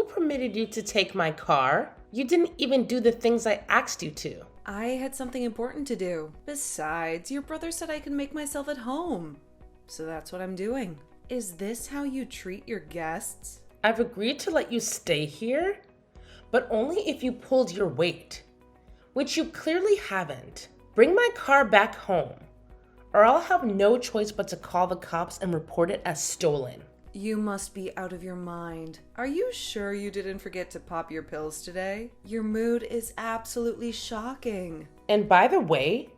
permitted you to take my car? You didn't even do the things I asked you to. I had something important to do. Besides, your brother said I could make myself at home. So that's what I'm doing. Is this how you treat your guests? I've agreed to let you stay here, but only if you pulled your weight, which you clearly haven't. Bring my car back home, or I'll have no choice but to call the cops and report it as stolen. You must be out of your mind. Are you sure you didn't forget to pop your pills today? Your mood is absolutely shocking. And by the way,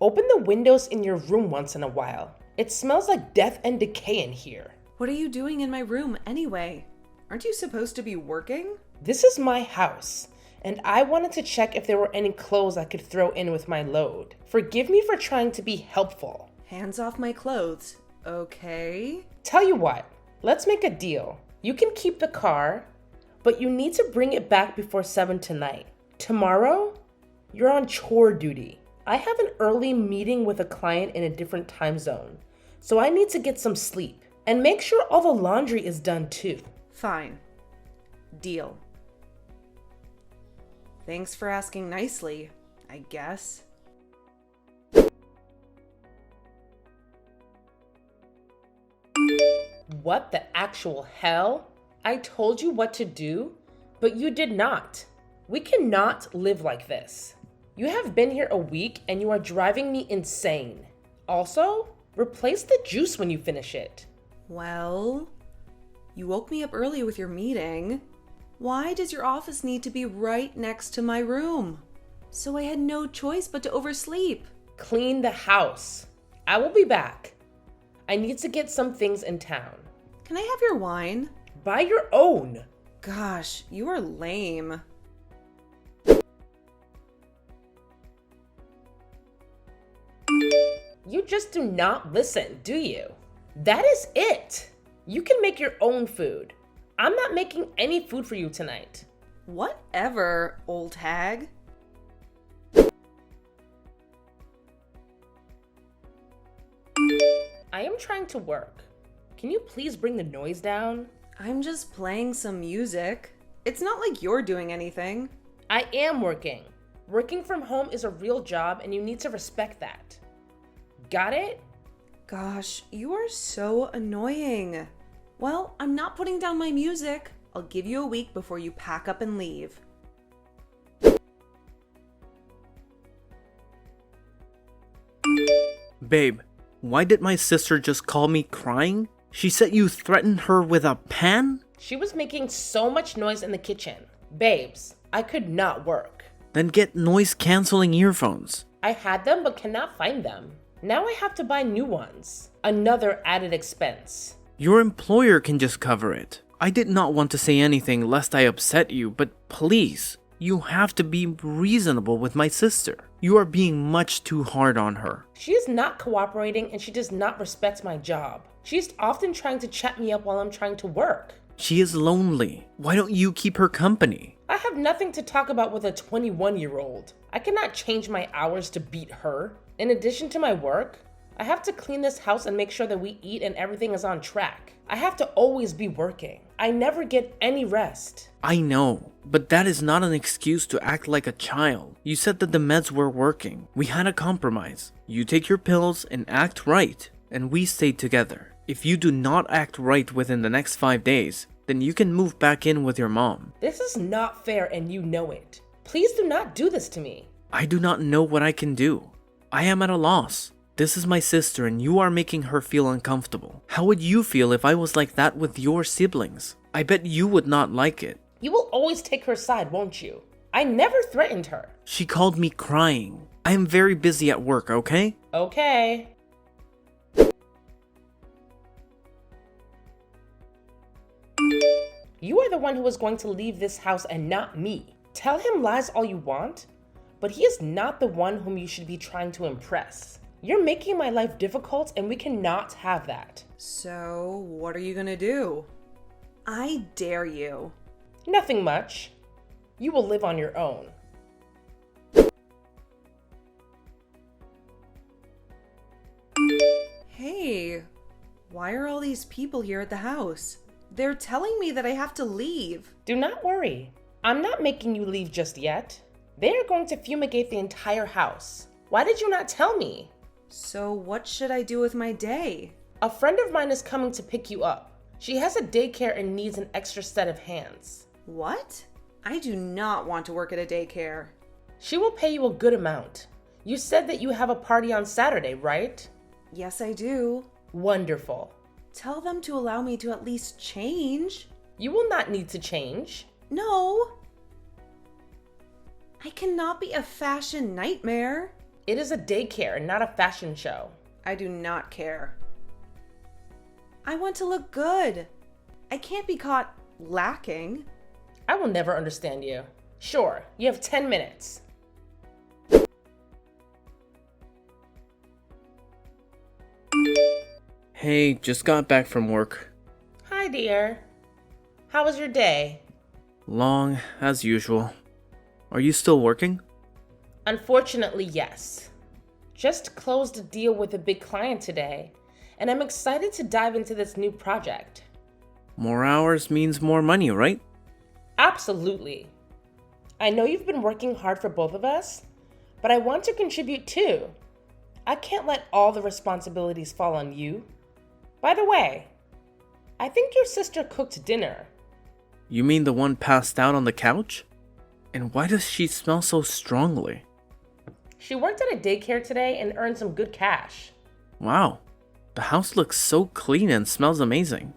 open the windows in your room once in a while. It smells like death and decay in here. What are you doing in my room anyway? Aren't you supposed to be working? This is my house, and I wanted to check if there were any clothes I could throw in with my load. Forgive me for trying to be helpful. Hands off my clothes. Okay. Tell you what, let's make a deal. You can keep the car, but you need to bring it back before 7 tonight. Tomorrow, you're on chore duty. I have an early meeting with a client in a different time zone, so I need to get some sleep. And make sure all the laundry is done too. Fine. Deal. Thanks for asking nicely, I guess. What the actual hell? I told you what to do, but you did not. We cannot live like this. You have been here a week and you are driving me insane. Also, replace the juice when you finish it. Well, you woke me up early with your meeting. Why does your office need to be right next to my room? So I had no choice but to oversleep. Clean the house. I will be back. I need to get some things in town. Can I have your wine? Buy your own. Gosh, you are lame. You just do not listen, do you? That is it. You can make your own food. I'm not making any food for you tonight. Whatever, old hag. I am trying to work. Can you please bring the noise down? I'm just playing some music. It's not like you're doing anything. I am working. Working from home is a real job and you need to respect that. Got it? Gosh, you are so annoying. Well, I'm not putting down my music. I'll give you a week before you pack up and leave. Babe, why did my sister just call me crying? She said you threatened her with a pan? She was making so much noise in the kitchen. Babes, I could not work. Then get noise-canceling earphones. I had them but cannot find them. Now I have to buy new ones. Another added expense. Your employer can just cover it. I did not want to say anything lest I upset you, but please, you have to be reasonable with my sister. You are being much too hard on her. She is not cooperating and she does not respect my job. She is often trying to chat me up while I'm trying to work. She is lonely. Why don't you keep her company? I have nothing to talk about with a 21-year-old. I cannot change my hours to beat her. In addition to my work, I have to clean this house and make sure that we eat and everything is on track. I have to always be working. I never get any rest. I know, but that is not an excuse to act like a child. You said that the meds were working. We had a compromise. You take your pills and act right, and we stayed together. If you do not act right within the next 5 days, then you can move back in with your mom. This is not fair and you know it. Please do not do this to me. I do not know what I can do. I am at a loss. This is my sister and you are making her feel uncomfortable. How would you feel if I was like that with your siblings? I bet you would not like it. You will always take her side, won't you? I never threatened her. She called me crying. I am very busy at work, okay? Okay. You are the one who is going to leave this house and not me. Tell him lies all you want, but he is not the one whom you should be trying to impress. You're making my life difficult and we cannot have that. So, what are you gonna do? I dare you. Nothing much. You will live on your own. Hey, why are all these people here at the house? They're telling me that I have to leave. Do not worry. I'm not making you leave just yet. They are going to fumigate the entire house. Why did you not tell me? So what should I do with my day? A friend of mine is coming to pick you up. She has a daycare and needs an extra set of hands. What? I do not want to work at a daycare. She will pay you a good amount. You said that you have a party on Saturday, right? Yes, I do. Wonderful. Tell them to allow me to at least change. You will not need to change. No. I cannot be a fashion nightmare. It is a daycare and not a fashion show. I do not care. I want to look good. I can't be caught lacking. I will never understand you. Sure, you have 10 minutes. Hey, just got back from work. Hi, dear. How was your day? Long, as usual. Are you still working? Unfortunately, yes. Just closed a deal with a big client today, and I'm excited to dive into this new project. More hours means more money, right? Absolutely. I know you've been working hard for both of us, but I want to contribute too. I can't let all the responsibilities fall on you. By the way, I think your sister cooked dinner. You mean the one passed out on the couch? And why does she smell so strongly? She worked at a daycare today and earned some good cash. Wow, the house looks so clean and smells amazing.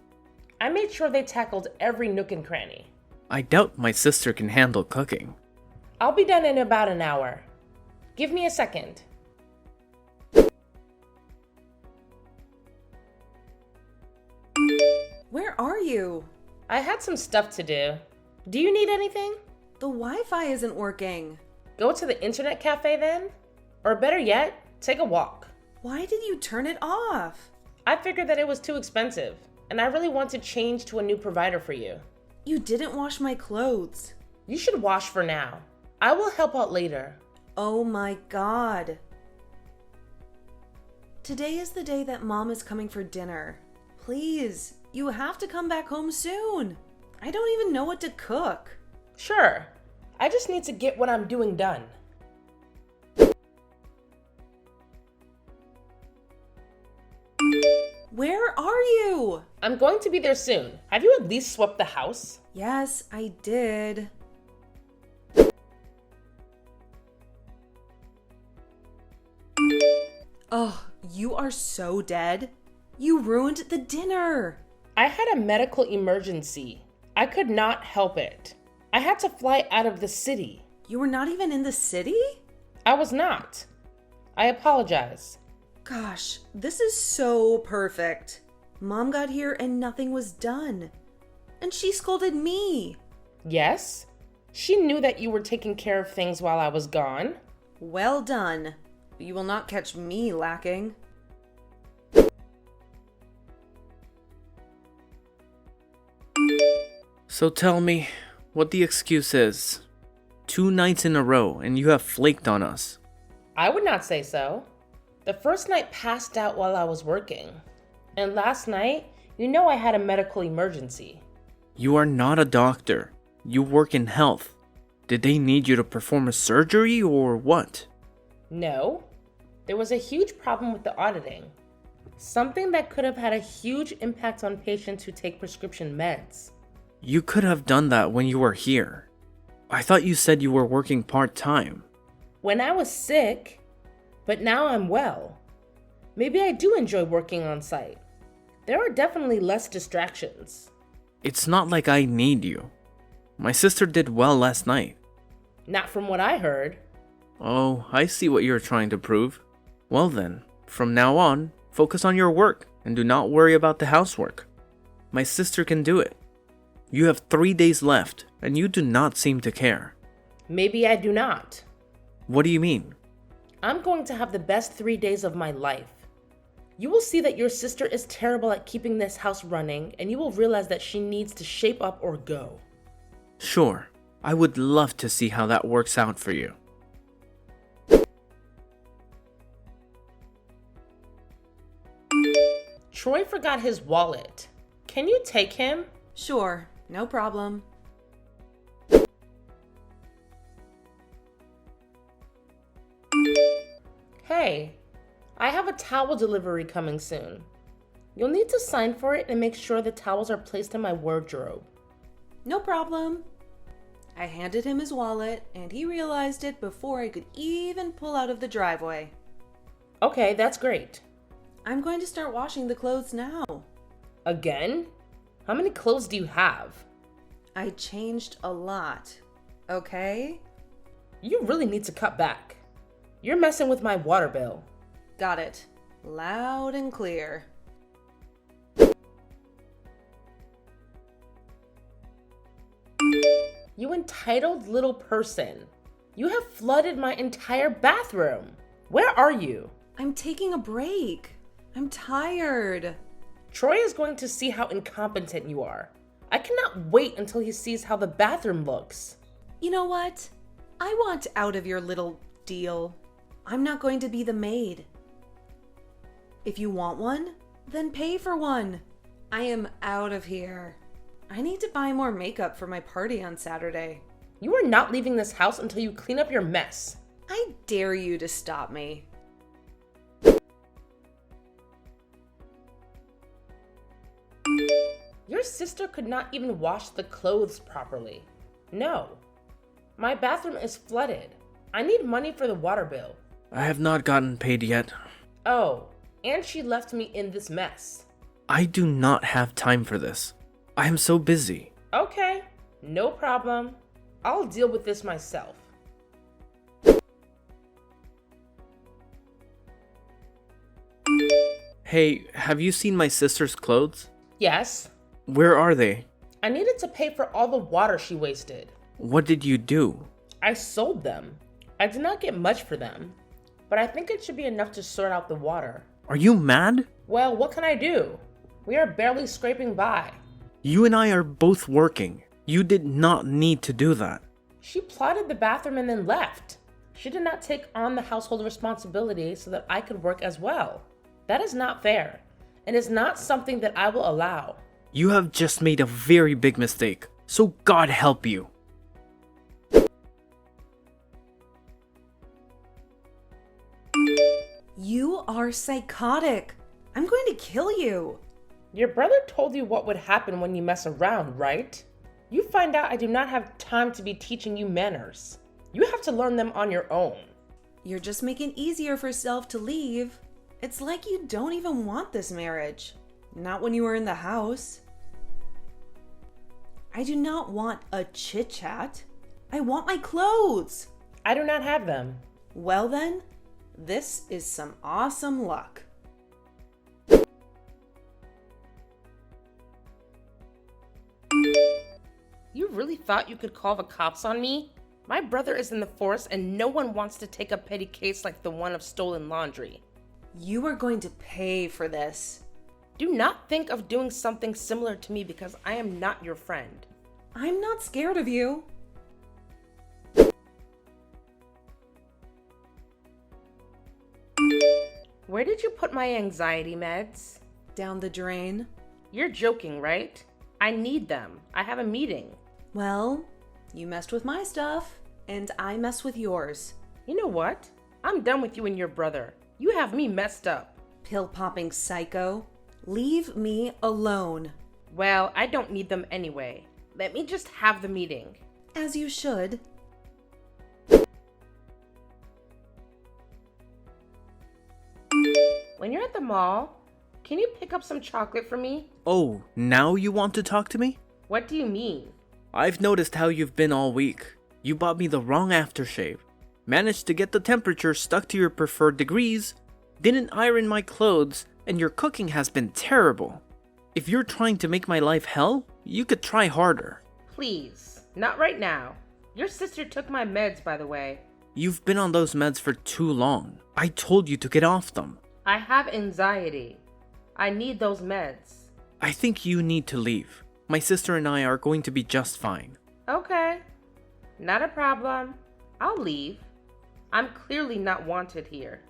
I made sure they tackled every nook and cranny. I doubt my sister can handle cooking. I'll be done in about an hour. Give me a second. Where are you? I had some stuff to do. Do you need anything? The Wi-Fi isn't working. Go to the internet cafe then? Or better yet, take a walk. Why did you turn it off? I figured that it was too expensive, and I really want to change to a new provider for you. You didn't wash my clothes. You should wash for now. I will help out later. Oh my God. Today is the day that Mom is coming for dinner. Please, you have to come back home soon. I don't even know what to cook. Sure. I just need to get what I'm doing done. Where are you? I'm going to be there soon. Have you at least swept the house? Yes, I did. Oh, you are so dead. You ruined the dinner. I had a medical emergency. I could not help it. I had to fly out of the city. You were not even in the city? I was not. I apologize. Gosh, this is so perfect. Mom got here and nothing was done. And she scolded me. Yes? She knew that you were taking care of things while I was gone. Well done. You will not catch me lacking. So tell me what the excuse is. 2 nights in a row and you have flaked on us. I would not say so. The first night passed out while I was working. And last night, you know I had a medical emergency. You are not a doctor. You work in health. Did they need you to perform a surgery or what? No. There was a huge problem with the auditing. Something that could have had a huge impact on patients who take prescription meds. You could have done that when you were here. I thought you said you were working part-time. When I was sick, but now I'm well. Maybe I do enjoy working on site. There are definitely less distractions. It's not like I need you. My sister did well last night. Not from what I heard. Oh, I see what you're trying to prove. Well then, from now on, focus on your work and do not worry about the housework. My sister can do it. You have 3 days left, and you do not seem to care. Maybe I do not. What do you mean? I'm going to have the best 3 days of my life. You will see that your sister is terrible at keeping this house running, and you will realize that she needs to shape up or go. Sure, I would love to see how that works out for you. Troy forgot his wallet. Can you take him? Sure, no problem. Hey, I have a towel delivery coming soon. You'll need to sign for it and make sure the towels are placed in my wardrobe. No problem. I handed him his wallet, and he realized it before I could even pull out of the driveway. Okay, that's great. I'm going to start washing the clothes now. Again? How many clothes do you have? I changed a lot, okay? You really need to cut back. You're messing with my water bill. Got it. Loud and clear. You entitled little person. You have flooded my entire bathroom. Where are you? I'm taking a break. I'm tired. Troy is going to see how incompetent you are. I cannot wait until he sees how the bathroom looks. You know what? I want out of your little deal. I'm not going to be the maid. If you want one, then pay for one. I am out of here. I need to buy more makeup for my party on Saturday. You are not leaving this house until you clean up your mess. I dare you to stop me. Your sister could not even wash the clothes properly. No. My bathroom is flooded. I need money for the water bill. I have not gotten paid yet. Oh, and she left me in this mess. I do not have time for this. I am so busy. Okay, no problem. I'll deal with this myself. Hey, have you seen my sister's clothes? Yes, Where are they? I needed to pay for all the water she wasted. What did you do? I sold them. I did not get much for them, but I think it should be enough to sort out the water. Are you mad? Well, what can I do? We are barely scraping by. You and I are both working. You did not need to do that. She plotted the bathroom and then left. She did not take on the household responsibility so that I could work as well. That is not fair, and is not something that I will allow. You have just made a very big mistake, so God help you. You are psychotic. I'm going to kill you. Your brother told you what would happen when you mess around, right? You find out I do not have time to be teaching you manners. You have to learn them on your own. You're just making it easier for yourself to leave. It's like you don't even want this marriage. Not when you were in the house. I do not want a chit-chat. I want my clothes. I do not have them. Well then, this is some awesome luck. You really thought you could call the cops on me? My brother is in the force and no one wants to take a petty case like the one of stolen laundry. You are going to pay for this. Do not think of doing something similar to me because I am not your friend. I'm not scared of you. Where did you put my anxiety meds? Down the drain. You're joking, right? I need them. I have a meeting. Well, you messed with my stuff, and I mess with yours. You know what? I'm done with you and your brother. You have me messed up. Pill-popping psycho. Leave me alone. Well, I don't need them anyway. Let me just have the meeting. As you should. When you're at the mall, can you pick up some chocolate for me? Oh, now you want to talk to me? What do you mean? I've noticed how you've been all week. You bought me the wrong aftershave, managed to get the temperature stuck to your preferred degrees, didn't iron my clothes, and your cooking has been terrible. If you're trying to make my life hell, you could try harder. Please, not right now. Your sister took my meds, by the way. You've been on those meds for too long. I told you to get off them. I have anxiety. I need those meds. I think you need to leave. My sister and I are going to be just fine. Okay, not a problem. I'll leave. I'm clearly not wanted here.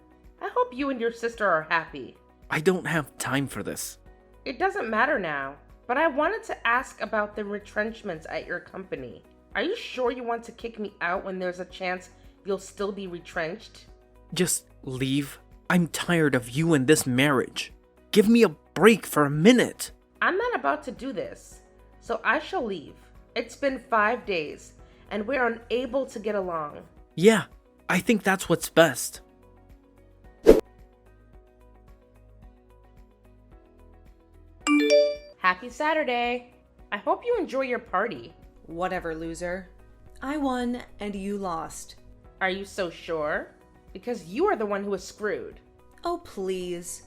I hope you and your sister are happy. I don't have time for this. It doesn't matter now. But I wanted to ask about the retrenchments at your company. Are you sure you want to kick me out when there's a chance you'll still be retrenched? Just leave. I'm tired of you and this marriage. Give me a break for a minute. I'm not about to do this, so I shall leave. It's been 5 days, and we're unable to get along. Yeah, I think that's what's best. Happy Saturday. I hope you enjoy your party. Whatever, loser. I won and you lost. Are you so sure? Because you are the one who was screwed. Oh, please.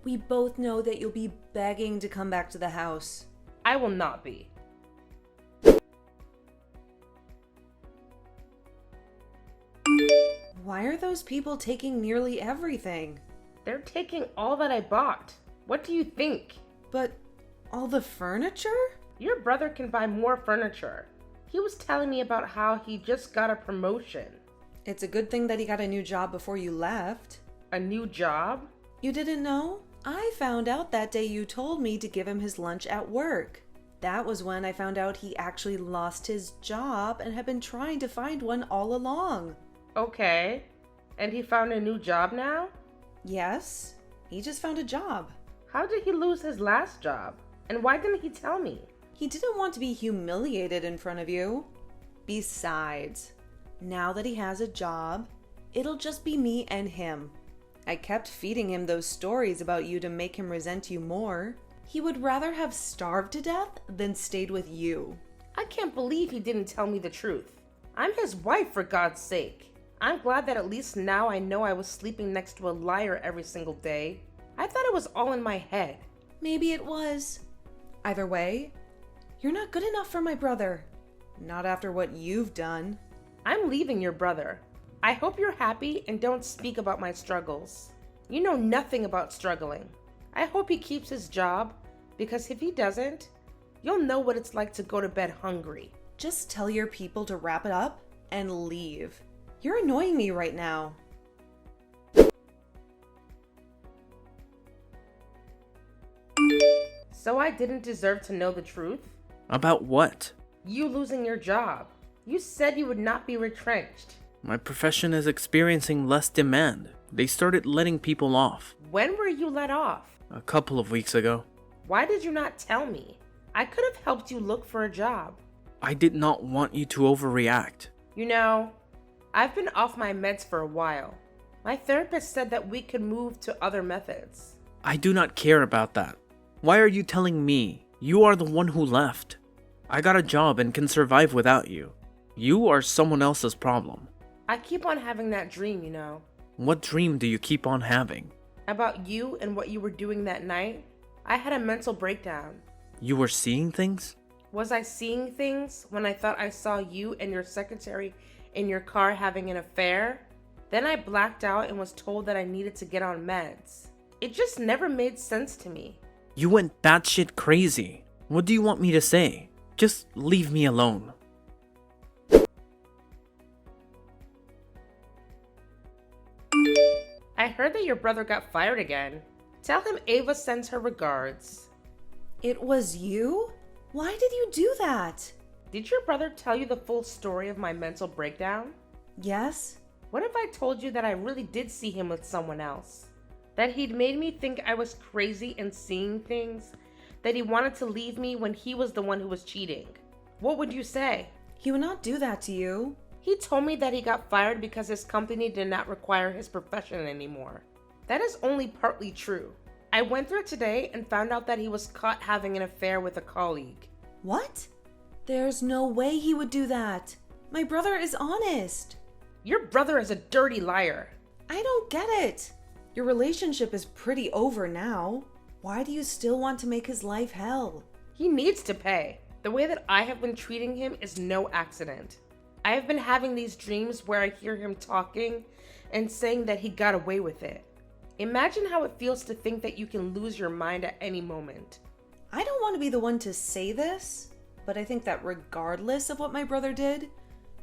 We both know that you'll be begging to come back to the house. I will not be. Why are those people taking nearly everything? They're taking all that I bought. What do you think? But all the furniture? Your brother can buy more furniture. He was telling me about how he just got a promotion. It's a good thing that he got a new job before you left. A new job? You didn't know? I found out that day you told me to give him his lunch at work. That was when I found out he actually lost his job and had been trying to find one all along. Okay. And he found a new job now? Yes, he just found a job. How did he lose his last job? And why didn't he tell me? He didn't want to be humiliated in front of you. Besides, now that he has a job, it'll just be me and him. I kept feeding him those stories about you to make him resent you more. He would rather have starved to death than stayed with you. I can't believe he didn't tell me the truth. I'm his wife, for God's sake. I'm glad that at least now I know I was sleeping next to a liar every single day. I thought it was all in my head. Maybe it was. Either way, you're not good enough for my brother. Not after what you've done. I'm leaving your brother. I hope you're happy and don't speak about my struggles. You know nothing about struggling. I hope he keeps his job, because if he doesn't, you'll know what it's like to go to bed hungry. Just tell your people to wrap it up and leave. You're annoying me right now. So I didn't deserve to know the truth? About what? You losing your job. You said you would not be retrenched. My profession is experiencing less demand. They started letting people off. When were you let off? A couple of weeks ago. Why did you not tell me? I could have helped you look for a job. I did not want you to overreact. You know, I've been off my meds for a while. My therapist said that we could move to other methods. I do not care about that. Why are you telling me? You are the one who left. I got a job and can survive without you. You are someone else's problem. I keep on having that dream, you know. What dream do you keep on having? About you and what you were doing that night. I had a mental breakdown. You were seeing things? Was I seeing things when I thought I saw you and your secretary in your car having an affair? Then I blacked out and was told that I needed to get on meds. It just never made sense to me. You went batshit crazy. What do you want me to say? Just leave me alone. I heard that your brother got fired again. Tell him Ava sends her regards. It was you? Why did you do that? Did your brother tell you the full story of my mental breakdown? Yes. What if I told you that I really did see him with someone else? That he'd made me think I was crazy and seeing things? That he wanted to leave me when he was the one who was cheating? What would you say? He would not do that to you. He told me that he got fired because his company did not require his profession anymore. That is only partly true. I went through it today and found out that he was caught having an affair with a colleague. What? There's no way he would do that. My brother is honest. Your brother is a dirty liar. I don't get it. Your relationship is pretty over now. Why do you still want to make his life hell? He needs to pay. The way that I have been treating him is no accident. I have been having these dreams where I hear him talking and saying that he got away with it. Imagine how it feels to think that you can lose your mind at any moment. I don't want to be the one to say this, but I think that regardless of what my brother did,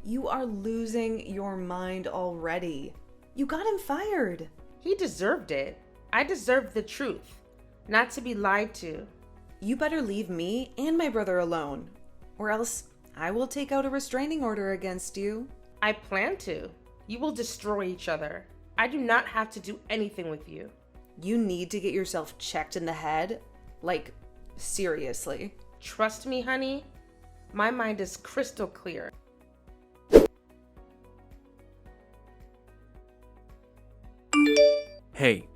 you are losing your mind already. You got him fired. He deserved it. I deserved the truth, not to be lied to. You better leave me and my brother alone, or else I will take out a restraining order against you. I plan to. You will destroy each other. I do not have to do anything with you. You need to get yourself checked in the head. Like, seriously. Trust me, honey. My mind is crystal clear. Hey,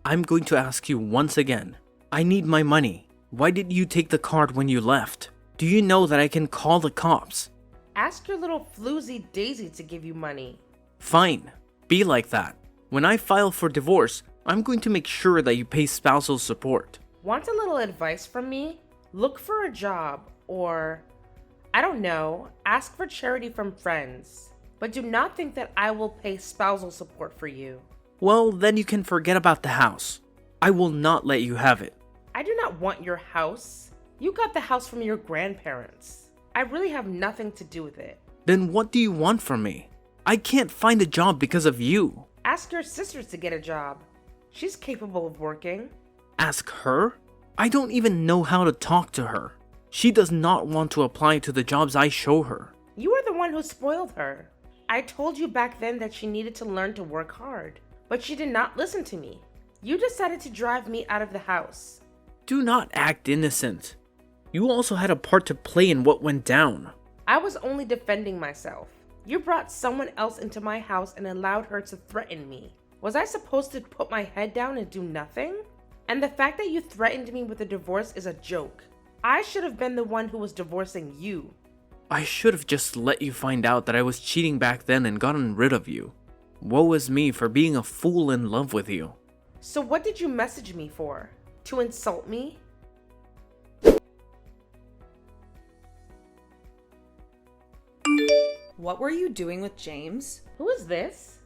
I'm going to ask you once again. I need my money. Why did you take the card when you left? Do you know that I can call the cops? Ask your little floozy Daisy to give you money. Fine, be like that. When I file for divorce, I'm going to make sure that you pay spousal support. Want a little advice from me? Look for a job or, I don't know, ask for charity from friends. But do not think that I will pay spousal support for you. Well, then you can forget about the house. I will not let you have it. I do not want your house. You got the house from your grandparents. I really have nothing to do with it. Then what do you want from me? I can't find a job because of you. Ask your sister to get a job. She's capable of working. Ask her? I don't even know how to talk to her. She does not want to apply to the jobs I show her. You are the one who spoiled her. I told you back then that she needed to learn to work hard, but she did not listen to me. You decided to drive me out of the house. Do not act innocent. You also had a part to play in what went down. I was only defending myself. You brought someone else into my house and allowed her to threaten me. Was I supposed to put my head down and do nothing? And the fact that you threatened me with a divorce is a joke. I should have been the one who was divorcing you. I should have just let you find out that I was cheating back then and gotten rid of you. Woe is me for being a fool in love with you. So what did you message me for? To insult me? What were you doing with James? Who is this?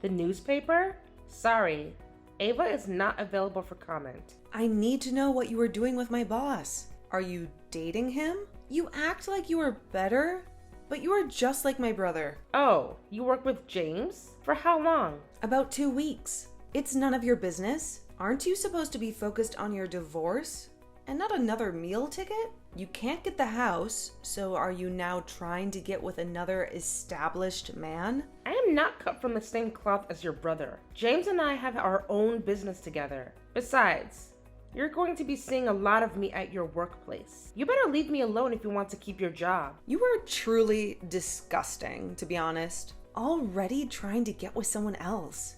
The newspaper? Sorry, Ava is not available for comment. I need to know what you were doing with my boss. Are you dating him? You act like you are better, but you are just like my brother. Oh, you work with James? For how long? About 2 weeks. It's none of your business. Aren't you supposed to be focused on your divorce and not another meal ticket? You can't get the house, so are you now trying to get with another established man? I am not cut from the same cloth as your brother. James and I have our own business together. Besides, you're going to be seeing a lot of me at your workplace. You better leave me alone if you want to keep your job. You are truly disgusting, to be honest. Already trying to get with someone else.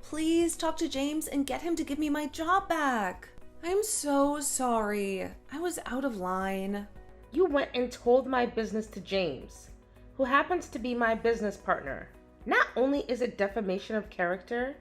Please talk to James and get him to give me my job back. I am so sorry. I was out of line. You went and told my business to James, who happens to be my business partner. Not only is it defamation of character,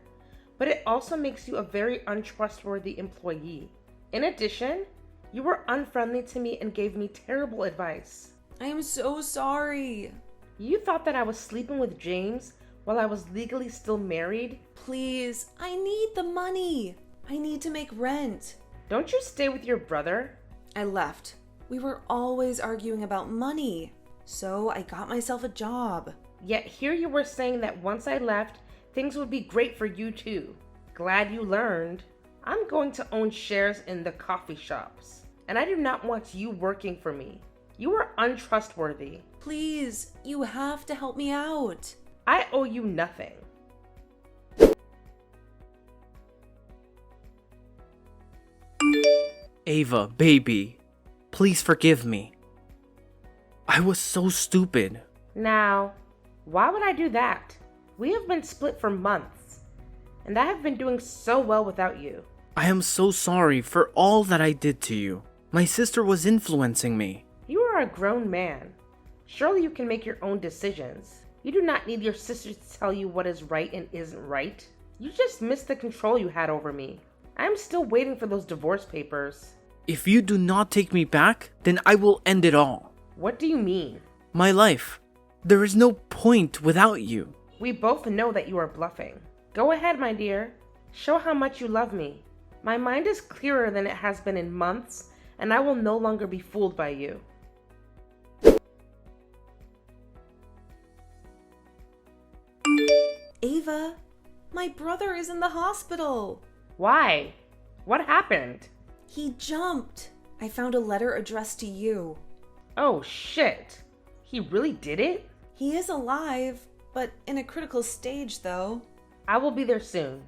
but it also makes you a very untrustworthy employee. In addition, you were unfriendly to me and gave me terrible advice. I am so sorry. You thought that I was sleeping with James while I was legally still married? Please, I need the money. I need to make rent. Don't you stay with your brother? I left. We were always arguing about money. So I got myself a job. Yet here you were saying that once I left, things would be great for you too. Glad you learned. I'm going to own shares in the coffee shops, and I do not want you working for me. You are untrustworthy. Please, you have to help me out. I owe you nothing. Ava, baby, please forgive me. I was so stupid. Now, why would I do that? We have been split for months, and I have been doing so well without you. I am so sorry for all that I did to you. My sister was influencing me. You are a grown man. Surely you can make your own decisions. You do not need your sister to tell you what is right and isn't right. You just missed the control you had over me. I am still waiting for those divorce papers. If you do not take me back, then I will end it all. What do you mean? My life. There is no point without you. We both know that you are bluffing. Go ahead, my dear. Show how much you love me. My mind is clearer than it has been in months, and I will no longer be fooled by you. Ava, my brother is in the hospital. Why? What happened? He jumped. I found a letter addressed to you. Oh shit. He really did it? He is alive, but in a critical stage though. I will be there soon.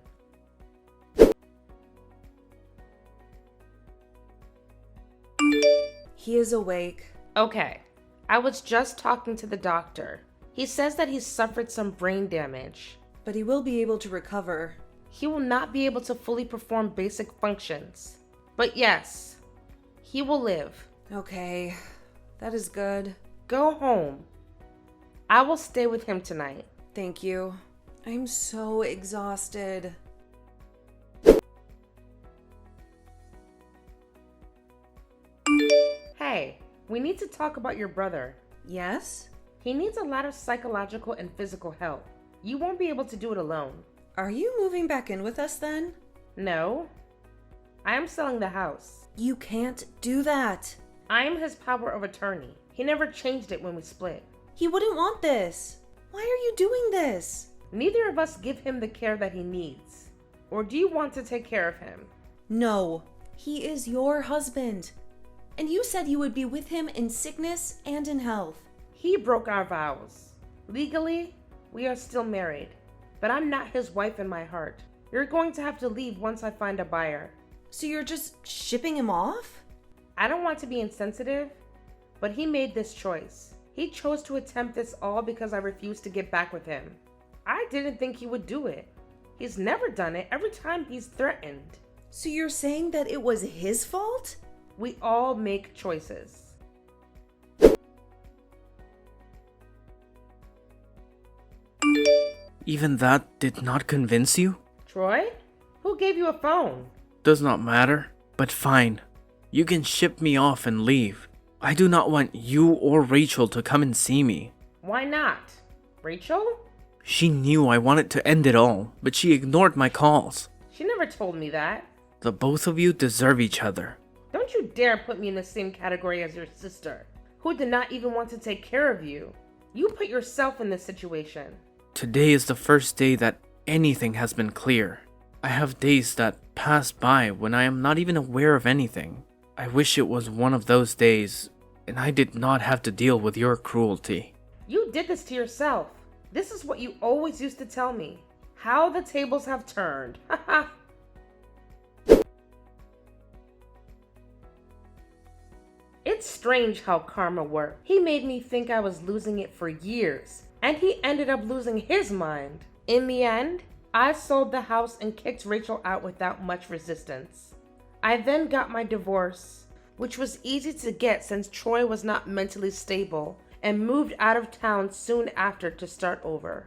He is awake. Okay. I was just talking to the doctor. He says that he's suffered some brain damage. But he will be able to recover. He will not be able to fully perform basic functions. But yes, he will live. Okay, that is good. Go home. I will stay with him tonight. Thank you. I'm so exhausted. Hey, we need to talk about your brother. Yes? He needs a lot of psychological and physical help. You won't be able to do it alone. Are you moving back in with us then? No. I am selling the house. You can't do that. I am his power of attorney. He never changed it when we split. He wouldn't want this. Why are you doing this? Neither of us give him the care that he needs. Or do you want to take care of him? No, he is your husband. And you said you would be with him in sickness and in health. He broke our vows. Legally, we are still married. But I'm not his wife in my heart. You're going to have to leave once I find a buyer. So you're just shipping him off? I don't want to be insensitive, but he made this choice. He chose to attempt this all because I refused to get back with him. I didn't think he would do it. He's never done it every time he's threatened. So you're saying that it was his fault? We all make choices. Even that did not convince you? Troy? Who gave you a phone? Does not matter, but fine. You can ship me off and leave. I do not want you or Rachel to come and see me. Why not? Rachel? She knew I wanted to end it all, but she ignored my calls. She never told me that. The both of you deserve each other. Don't you dare put me in the same category as your sister, who did not even want to take care of you. You put yourself in this situation. Today is the first day that anything has been clear. I have days that pass by when I am not even aware of anything. I wish it was one of those days, and I did not have to deal with your cruelty. You did this to yourself. This is what you always used to tell me. How the tables have turned. Haha. It's strange how karma works. He made me think I was losing it for years, and he ended up losing his mind. In the end, I sold the house and kicked Rachel out without much resistance. I then got my divorce, which was easy to get since Troy was not mentally stable, and moved out of town soon after to start over.